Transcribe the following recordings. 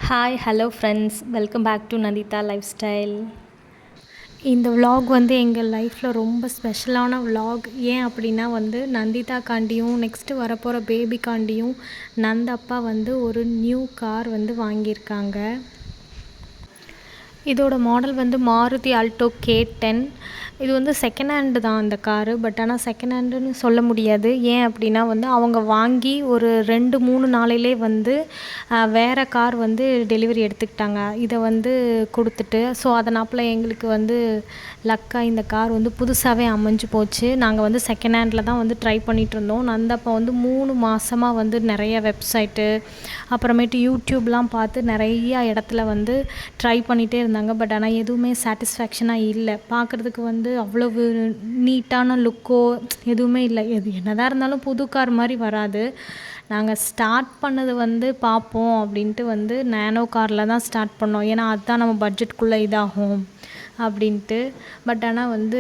Hi hello friends, welcome back to Nandita life style. இந்த vlog வந்து எங்கள் லைஃப்பில் ரொம்ப ஸ்பெஷலான விலாக். ஏன் அப்படின்னா வந்து நந்திதாக்காண்டியும் நெக்ஸ்ட்டு வரப்போகிற பேபிக்காண்டியும் நந்தப்பா வந்து ஒரு நியூ கார் வந்து வாங்கியிருக்காங்க. இதோட மாடல் வந்து மாருதி ஆல்டோ K10. இது வந்து செகண்ட் ஹேண்டு தான் இந்த காரு. பட் ஆனால் செகண்ட் ஹேண்டுன்னு சொல்ல முடியாது. ஏன் அப்படின்னா வந்து அவங்க வாங்கி ஒரு 2-3 நாளையிலே வந்து வேறு கார் வந்து டெலிவரி எடுத்துக்கிட்டாங்க. இதை வந்து கொடுத்துட்டு ஸோ அதனாப்பில் எங்களுக்கு வந்து லக்காக இந்த கார் வந்து புதுசாகவே அமைஞ்சு போச்சு. நாங்கள் வந்து செகண்ட் ஹேண்டில் தான் வந்து ட்ரை பண்ணிகிட்ருந்தோம். நந்தப்போ வந்து 3 மாதமாக வந்து நிறைய வெப்சைட்டு அப்புறமேட்டு யூடியூப்லாம் பார்த்து நிறையா இடத்துல வந்து ட்ரை பண்ணிகிட்டே இருந்தாங்க. பட் ஆனால் எதுவுமே சாட்டிஸ்ஃபேக்ஷனாக இல்லை. பார்க்குறதுக்கு வந்து அவ்வளவு நீட்டான லுக்கோ எதுவுமே இல்லை. எது என்னதான் இருந்தாலும் புது கார் மாதிரி வராது. நாங்கள் ஸ்டார்ட் பண்ணது வந்து பார்ப்போம் அப்படின்ட்டு வந்து நேனோ காரில் தான் ஸ்டார்ட் பண்ணோம். ஏன்னா அதுதான் நம்ம பட்ஜெட்குள்ளே இதாகும் அப்படின்ட்டு. பட் ஆனால் வந்து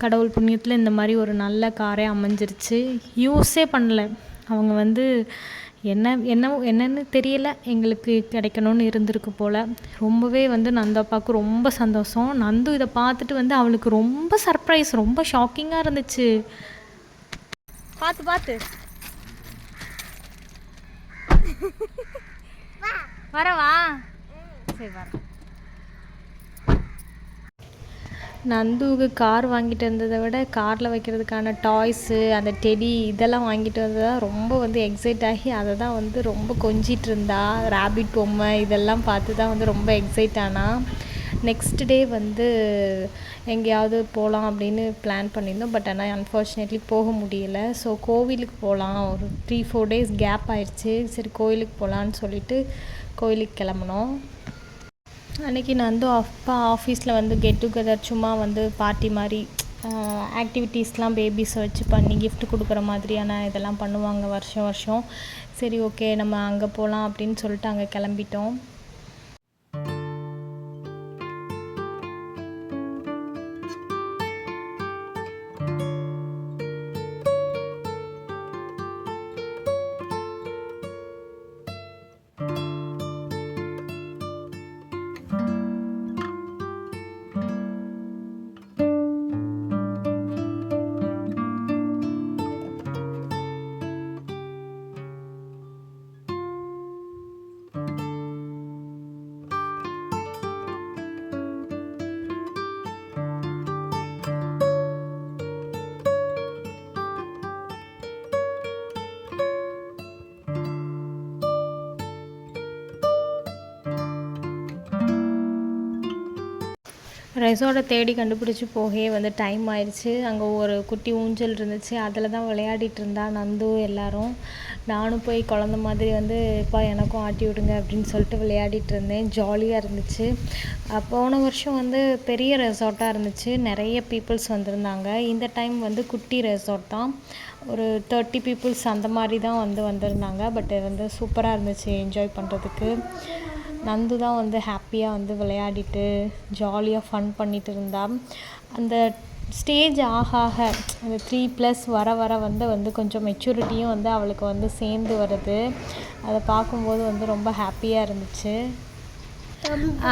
கடவுள் புண்ணியத்தில் இந்த மாதிரி ஒரு நல்ல காரே அமைஞ்சிருச்சு. யூஸே பண்ணல. அவங்க வந்து என்னன்னு தெரியல, எங்களுக்கு கிடைக்கணும்னு இருந்திருக்கு போல். ரொம்பவே வந்து நந்தப்பாவுக்கு ரொம்ப சந்தோஷம். நந்து இதை பார்த்துட்டு வந்து அவளுக்கு ரொம்ப சர்ப்ரைஸ், ரொம்ப ஷாக்கிங்காக இருந்துச்சு. பார்த்து பார்த்து வரவா, சரி வர. நந்துவுக்கு கார் வாங்கிட்டு வந்ததை விட காரில் வைக்கிறதுக்கான டாய்ஸு, அந்த டெடி இதெல்லாம் வாங்கிட்டு வந்ததாக ரொம்ப வந்து எக்ஸைட் ஆகி அதை தான் வந்து ரொம்ப கொஞ்சிட்டு இருந்தா. ரேபிட் பொம்மை இதெல்லாம் பார்த்து தான் வந்து ரொம்ப எக்ஸைட் ஆனா. நெக்ஸ்ட் டே வந்து எங்கேயாவது போகலாம் அப்படின்னு பிளான் பண்ணியிருந்தோம். பட் ஆனால் அன்ஃபார்ச்சுனேட்லி போக முடியல. ஸோ கோவிலுக்கு போகலாம், ஒரு 3-4 டேஸ் கேப் ஆயிடுச்சு. சரி கோவிலுக்கு போகலான்னு சொல்லிட்டு கோவிலுக்கு கிளம்புனோம். அன்றைக்கி நந்து அப்பா ஆஃபீஸில் வந்து கெட் டுகெதர் சும்மா வந்து பார்ட்டி மாதிரி ஆக்டிவிட்டீஸ்லாம் பேபிஸை வச்சு பண்ணி கிஃப்ட் கொடுக்குற மாதிரியான இதெல்லாம் பண்ணுவாங்க வருஷம் வருஷம். சரி ஓகே நம்ம அங்கே போகலாம் அப்படின்னு சொல்லிட்டு அங்கே கிளம்பிட்டோம். ரெசார்ட்டை தேடி கண்டுபிடிச்சி போகவே வந்து டைம் ஆயிடுச்சு. அங்கே ஒரு குட்டி ஊஞ்சல் இருந்துச்சு, அதில் தான் விளையாடிட்டு இருந்தா நந்து எல்லோரும். நானும் போய் குழந்த மாதிரி வந்து இப்போ எனக்கும் ஆட்டி விடுங்க அப்படின்னு சொல்லிட்டு விளையாடிட்டு இருந்தேன். ஜாலியாக இருந்துச்சு. போன வருஷம் வந்து பெரிய ரெசார்ட்டாக இருந்துச்சு, நிறைய பீப்புள்ஸ் வந்திருந்தாங்க. இந்த டைம் வந்து குட்டி ரெசார்ட் தான், ஒரு 30 பீப்புள்ஸ் அந்த மாதிரி தான் வந்திருந்தாங்க. பட் வந்து சூப்பராக இருந்துச்சு என்ஜாய் பண்ணுறதுக்கு. நந்து தான் வந்து ஹாப்பியாக வந்து விளையாடிட்டு ஜாலியாக ஃபன் பண்ணிகிட்டு இருந்தாள். அந்த ஸ்டேஜ் ஆக அந்த 3+ வர வர வந்து கொஞ்சம் மெச்சூரிட்டியும் வந்து அவளுக்கு வந்து சேர்ந்து வருது. அதை பார்க்கும்போது வந்து ரொம்ப ஹாப்பியாக இருந்துச்சு.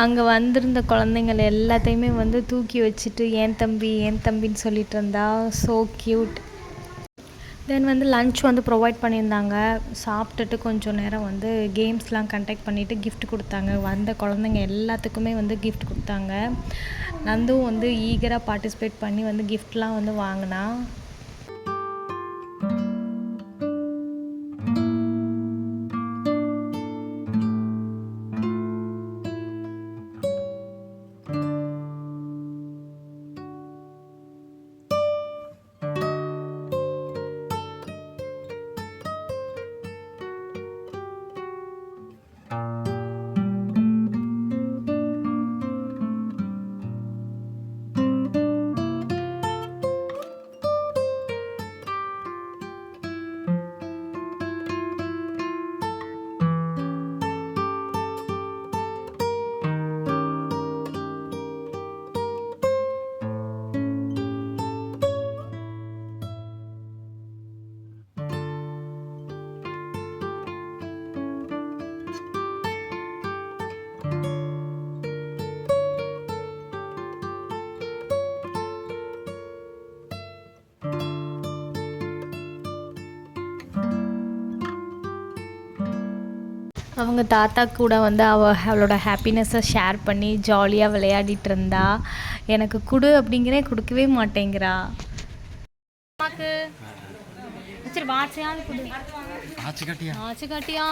அங்கே வந்திருந்த குழந்தைங்கள் எல்லாத்தையுமே வந்து தூக்கி வச்சுட்டு ஏன் தம்பி ஏன் தம்பின்னு சொல்லிட்டு இருந்தா. So cute. தென் வந்து லன்ச் வந்து ப்ரொவைட் பண்ணியிருந்தாங்க. சாப்பிட்டுட்டு கொஞ்சம் நேரம் வந்து கேம்ஸ்லாம் கண்டக்ட் பண்ணிவிட்டு கிஃப்ட் கொடுத்தாங்க. வந்த குழந்தைங்க எல்லாத்துக்குமே வந்து கிஃப்ட் கொடுத்தாங்க. நந்துவும் வந்து ஈகராக பார்ட்டிசிபேட் பண்ணி வந்து கிஃப்ட்லாம் வந்து வாங்கினா. அவங்க தாத்தா கூட வந்து அவளோட ஹாப்பினஸ்ஸை ஷேர் பண்ணி ஜாலியாக விளையாடிட்டு இருந்தா. எனக்கு கொடு அப்படிங்கிறேன், கொடுக்கவே மாட்டேங்கிறா. அம்மாக்கு சரி வாட்சையாவது கொடு. ஆச்சு காட்டியா?